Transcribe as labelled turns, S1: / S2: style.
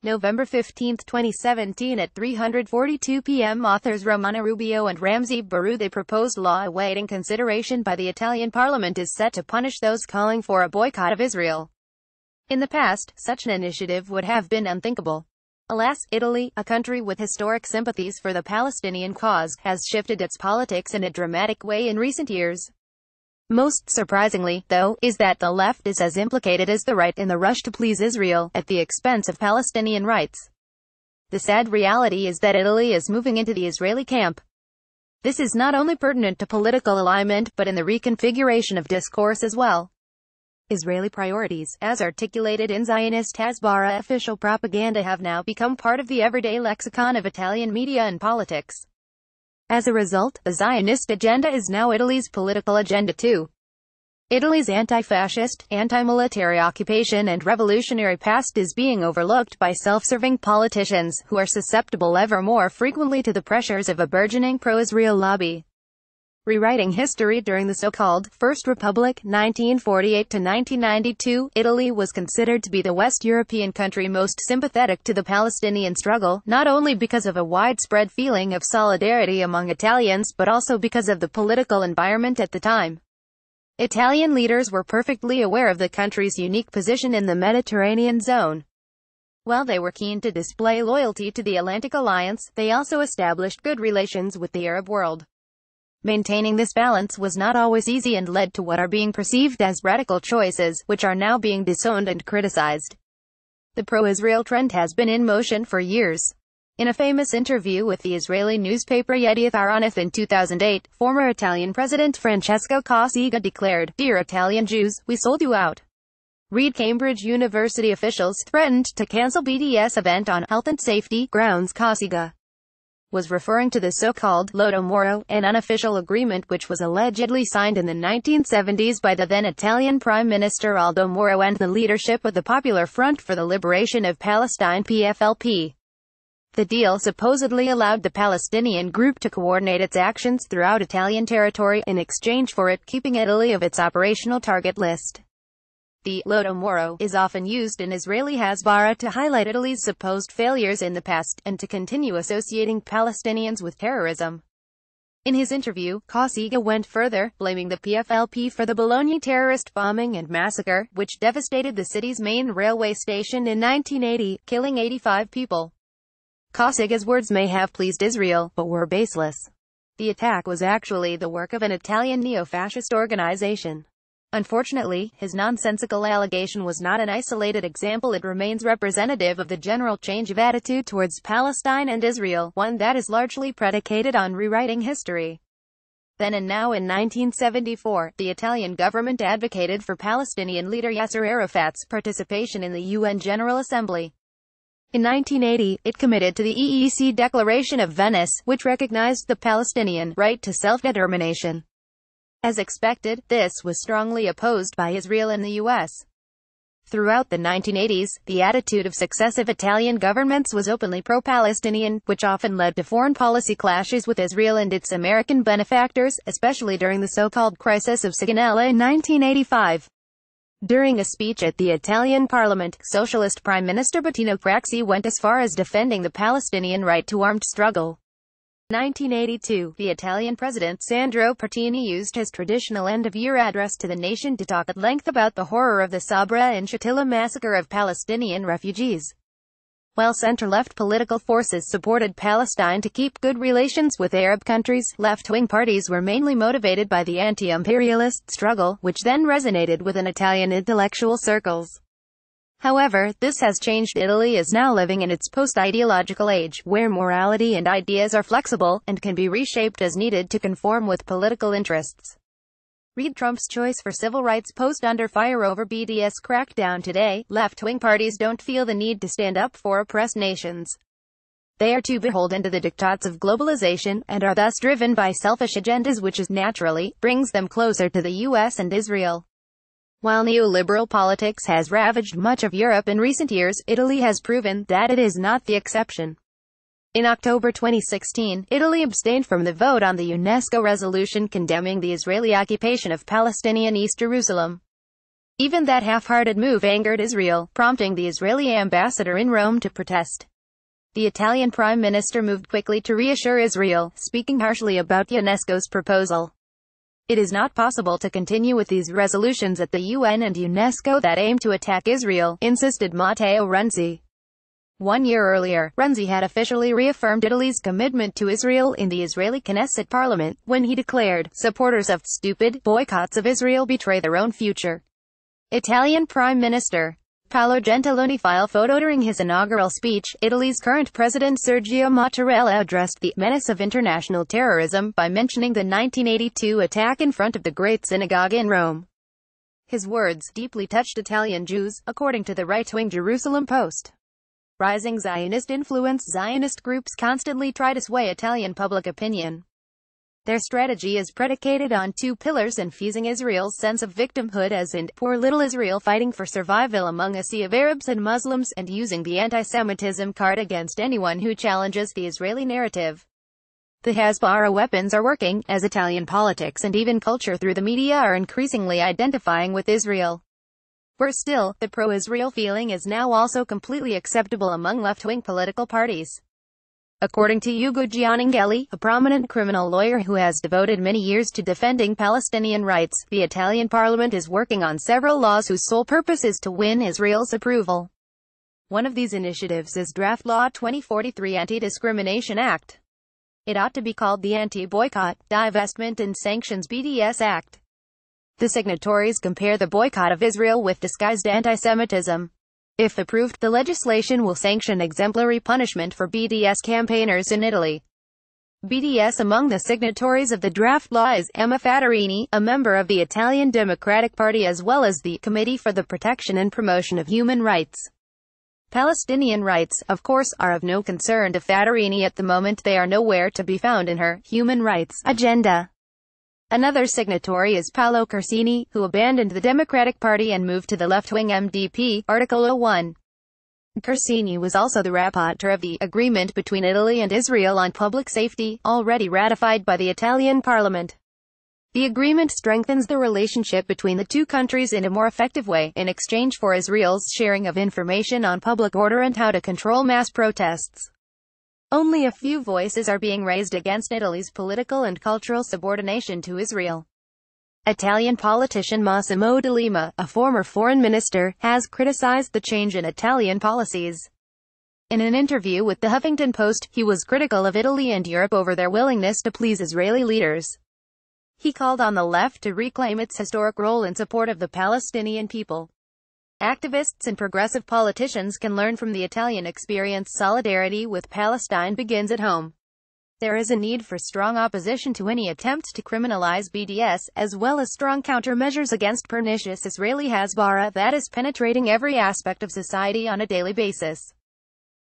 S1: November 15, 2017 at 3:42 p.m. Authors Romana, Rubeo and Ramzy. Baroud. A proposed law awaiting consideration by the Italian parliament is set to punish those calling for a boycott of Israel. In the past, such an initiative would have been unthinkable. Alas, Italy, a country with historic sympathies for the Palestinian cause, has shifted its politics in a dramatic way in recent years. Most surprisingly, though, is that the left is as implicated as the right in the rush to please Israel, at the expense of Palestinian rights. The sad reality is that Italy is moving into the Israeli camp. This is not only pertinent to political alignment, but in the reconfiguration of discourse as well. Israeli priorities, as articulated in Zionist hasbara official propaganda, have now become part of the everyday lexicon of Italian media and politics. As a result, the Zionist agenda is now Italy's political agenda too. Italy's anti-fascist, anti-military occupation and revolutionary past is being overlooked by self-serving politicians, who are susceptible ever more frequently to the pressures of a burgeoning pro-Israel lobby. Rewriting history. During the so-called First Republic, 1948 to 1992, Italy was considered to be the West European country most sympathetic to the Palestinian struggle, not only because of a widespread feeling of solidarity among Italians, but also because of the political environment at the time. Italian leaders were perfectly aware of the country's unique position in the Mediterranean zone. While they were keen to display loyalty to the Atlantic Alliance, they also established good relations with the Arab world. Maintaining this balance was not always easy and led to what are being perceived as radical choices, which are now being disowned and criticized. The pro-Israel trend has been in motion for years. In a famous interview with the Israeli newspaper Yedioth Ahronoth in 2008, former Italian President Francesco Cossiga declared, "Dear Italian Jews, we sold you out." Read. Cambridge University officials threatened to cancel BDS event on health and safety grounds. Cossiga was referring to the so-called Lodo Moro, an unofficial agreement which was allegedly signed in the 1970s by the then Italian Prime Minister Aldo Moro and the leadership of the Popular Front for the Liberation of Palestine (PFLP). The deal supposedly allowed the Palestinian group to coordinate its actions throughout Italian territory, in exchange for it keeping Italy off its operational target list. The Lodo Moro is often used in Israeli hasbara to highlight Italy's supposed failures in the past, and to continue associating Palestinians with terrorism. In his interview, Cossiga went further, blaming the PFLP for the Bologna terrorist bombing and massacre, which devastated the city's main railway station in 1980, killing 85 people. Cossiga's words may have pleased Israel, but were baseless. The attack was actually the work of an Italian neo-fascist organization. Unfortunately, his nonsensical allegation was not an isolated example. It remains representative of the general change of attitude towards Palestine and Israel, one that is largely predicated on rewriting history. Then and now. In 1974, the Italian government advocated for Palestinian leader Yasser Arafat's participation in the UN General Assembly. In 1980, it committed to the EEC Declaration of Venice, which recognized the Palestinian right to self-determination. As expected, this was strongly opposed by Israel and the U.S. Throughout the 1980s, the attitude of successive Italian governments was openly pro-Palestinian, which often led to foreign policy clashes with Israel and its American benefactors, especially during the so-called crisis of Sigonella in 1985. During a speech at the Italian parliament, Socialist Prime Minister Bettino Craxi went as far as defending the Palestinian right to armed struggle. 1982, the Italian President Sandro Pertini used his traditional end-of-year address to the nation to talk at length about the horror of the Sabra and Shatila massacre of Palestinian refugees. While center-left political forces supported Palestine to keep good relations with Arab countries, left-wing parties were mainly motivated by the anti-imperialist struggle, which then resonated within Italian intellectual circles. However, this has changed. Italy is now living in its post-ideological age, where morality and ideas are flexible, and can be reshaped as needed to conform with political interests. Read. Trump's choice for civil rights post under fire over BDS crackdown today. Left-wing parties don't feel the need to stand up for oppressed nations. They are too beholden to the diktats of globalization, and are thus driven by selfish agendas, which naturally brings them closer to the US and Israel. While neoliberal politics has ravaged much of Europe in recent years, Italy has proven that it is not the exception. In October 2016, Italy abstained from the vote on the UNESCO resolution condemning the Israeli occupation of Palestinian East Jerusalem. Even that half-hearted move angered Israel, prompting the Israeli ambassador in Rome to protest. The Italian Prime Minister moved quickly to reassure Israel, speaking harshly about UNESCO's proposal. It is not possible to continue with these resolutions at the UN and UNESCO that aim to attack Israel, insisted Matteo Ramzy. 1 year earlier, Ramzy had officially reaffirmed Italy's commitment to Israel in the Israeli Knesset parliament, when he declared, "Supporters of stupid boycotts of Israel betray their own future." Italian Prime Minister Paolo Gentiloni file photo during his inaugural speech. Italy's current president Sergio Mattarella addressed the menace of international terrorism by mentioning the 1982 attack in front of the Great Synagogue in Rome. His words deeply touched Italian Jews, according to the right-wing Jerusalem Post. Rising Zionist influence. Zionist groups constantly try to sway Italian public opinion. Their strategy is predicated on two pillars: infusing Israel's sense of victimhood, as in poor little Israel fighting for survival among a sea of Arabs and Muslims, and using the anti-Semitism card against anyone who challenges the Israeli narrative. The hasbara weapons are working, as Italian politics and even culture through the media are increasingly identifying with Israel. Worse still, the pro-Israel feeling is now also completely acceptable among left-wing political parties. According to Ugo Giannangeli, a prominent criminal lawyer who has devoted many years to defending Palestinian rights, the Italian parliament is working on several laws whose sole purpose is to win Israel's approval. One of these initiatives is Draft Law 2043 Anti-Discrimination Act. It ought to be called the Anti-Boycott, Divestment and Sanctions BDS Act. The signatories compare the boycott of Israel with disguised anti-Semitism. If approved, the legislation will sanction exemplary punishment for BDS campaigners in Italy. BDS. Among the signatories of the draft law is Emma Fattorini, a member of the Italian Democratic Party, as well as the Committee for the Protection and Promotion of Human Rights. Palestinian rights, of course, are of no concern to Fattorini at the moment. They are nowhere to be found in her human rights agenda. Another signatory is Paolo Corsini, who abandoned the Democratic Party and moved to the left-wing MDP, Articolo 1. Corsini was also the rapporteur of the agreement between Italy and Israel on public safety, already ratified by the Italian parliament. The agreement strengthens the relationship between the two countries in a more effective way, in exchange for Israel's sharing of information on public order and how to control mass protests. Only a few voices are being raised against Italy's political and cultural subordination to Israel. Italian politician Massimo D'Alema, a former foreign minister, has criticized the change in Italian policies. In an interview with the Huffington Post, he was critical of Italy and Europe over their willingness to please Israeli leaders. He called on the left to reclaim its historic role in support of the Palestinian people. Activists and progressive politicians can learn from the Italian experience. Solidarity with Palestine begins at home. There is a need for strong opposition to any attempts to criminalize BDS, as well as strong countermeasures against pernicious Israeli hasbara that is penetrating every aspect of society on a daily basis.